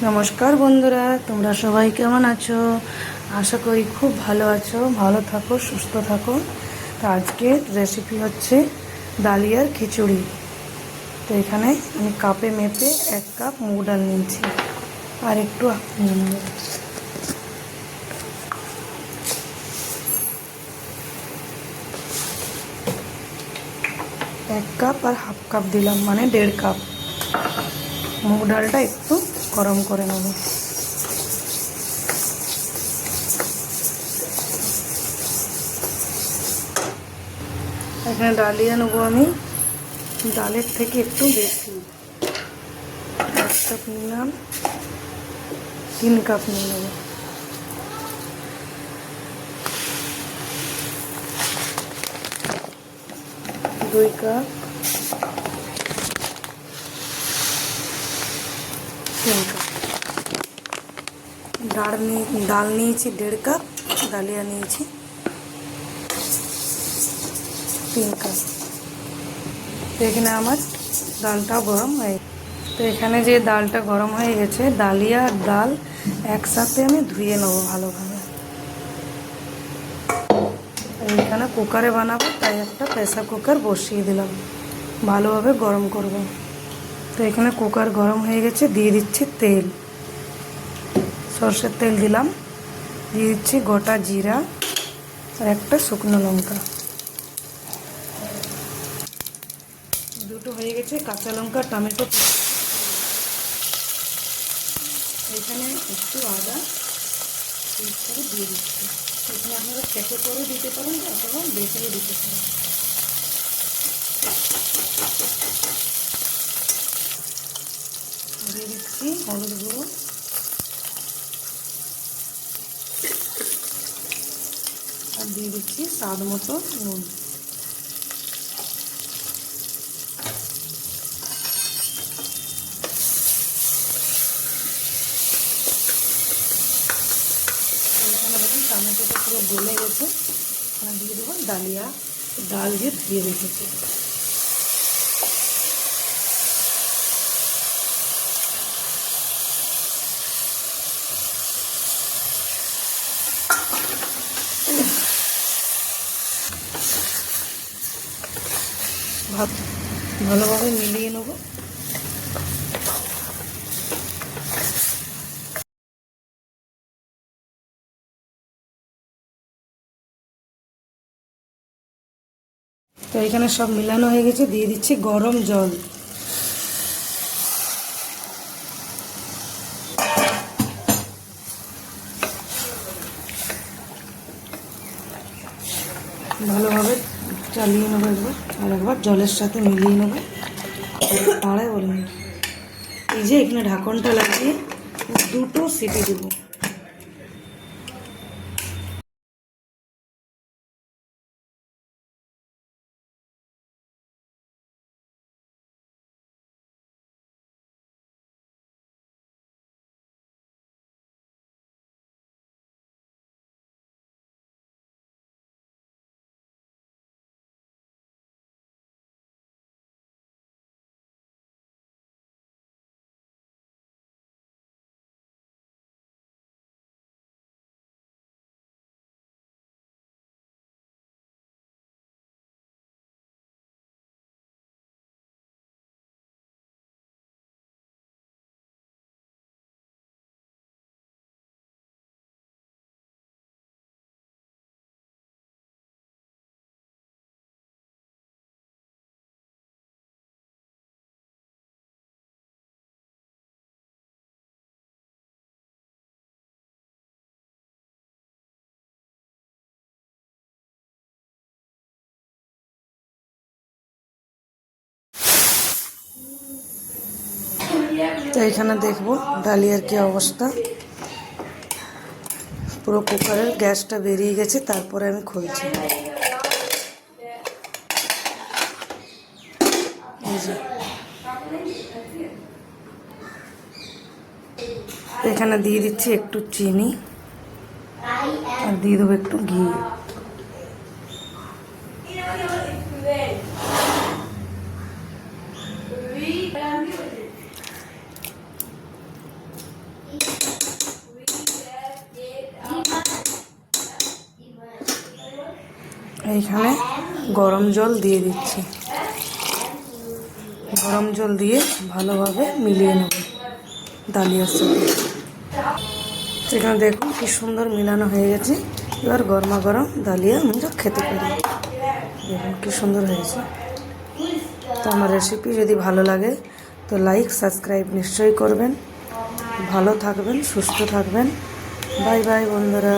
নমস্কার বন্ধুরা, তোমরা সবাই কেমন আছো? আশা করি খুব ভালো আছো। ভালো থাকো, সুস্থ থাকো। তো আজকের রেসিপি হচ্ছে ডালিয়ার খিচুড়ি। তো এখানে আমি কাপে মেপে 1 কাপ মুগ ডাল নিয়েছি আর একটু নিয়ে নেব। এক কাপ আর হাফ কাপ দিলাম, মানে 1.5 কাপ। মুগ ডালটা একটু গরম করে নেব। এখানে ডালিয়া নেবো আমি ডালের থেকে একটু বেশি, 1 কাপ নিলাম, 3 কাপ নিয়ে নেব। দুই কাপ, 3 কাপ ডাল নিয়েছি 1.5 কাপ, ডালিয়া নিয়েছি 3 কাপ। তো এখানে আমার ডালটা গরম হয়ে, তো এখানে যে ডালটা গরম হয়ে গেছে, ডালিয়া আর ডাল একসাথে আমি ধুয়ে নেবো ভালোভাবে। এখানে কুকারে বানাবো, তাই একটা প্রেসার কুকার বসিয়ে দিলাম, ভালোভাবে গরম করব। তো এখানে কুকার গরম হয়ে গেছে, দিয়ে দিচ্ছি তেল। সরষের তেল দিলাম, দিয়ে দিচ্ছি গোটা জিরা আর একটা শুকনো লঙ্কা। দুটো হয়ে গেছে, কাঁচা লঙ্কা, টমেটো। এখানে একটু আদা করে দিয়ে দিচ্ছি। এখানে আপনারা কেটে করে দিতে পারেন অথবা বেটেও দিতে পারেন। দিয়ে দিচ্ছি হলুদ গুঁড়ো আর দিয়ে দিচ্ছি স্বাদ মতো নুন। এখানে দেখুন টমেটোটা পুরো গলে গেছে। এখানে দিয়ে দেবো ডালিয়া, ডাল যে ধুয়ে রেখেছি। ভালোভাবে মিলিয়ে নেব। তো এখানে সব মিলানো হয়ে গেছে, দিয়ে দিচ্ছি গরম জল। ভালোভাবে চালিয়ে নেবো একবার, আর একবার জলের সাথে মিলিয়ে নেবো। তাড়াই বলে এই যে এখানে ঢাকনটা লাগিয়ে 2টো সিটি দেবো। তো এখানে দেখবো ডালিয়ার কি অবস্থা। পুরো কুকারের গ্যাসটা বেরিয়ে গেছে, তারপরে আমি খুলছি। এখানে দিয়ে দিচ্ছি একটু চিনি আর দিয়ে দেবো একটু ঘি। এইখানে গরম জল দিয়ে দিচ্ছি। গরম জল দিয়ে ভালোভাবে মিলিয়ে নেব ডালিয়ার সাথে। এখানে দেখুন কি সুন্দর মিলানো হয়ে গেছে। এবার গরমা গরম ডালিয়া আমরা খেতে পারি। দেখুন কি সুন্দর হয়েছে। তো আমার রেসিপি যদি ভালো লাগে তো লাইক সাবস্ক্রাইব নিশ্চয়ই করবেন। ভালো থাকবেন, সুস্থ থাকবেন। বাই বাই বন্ধুরা।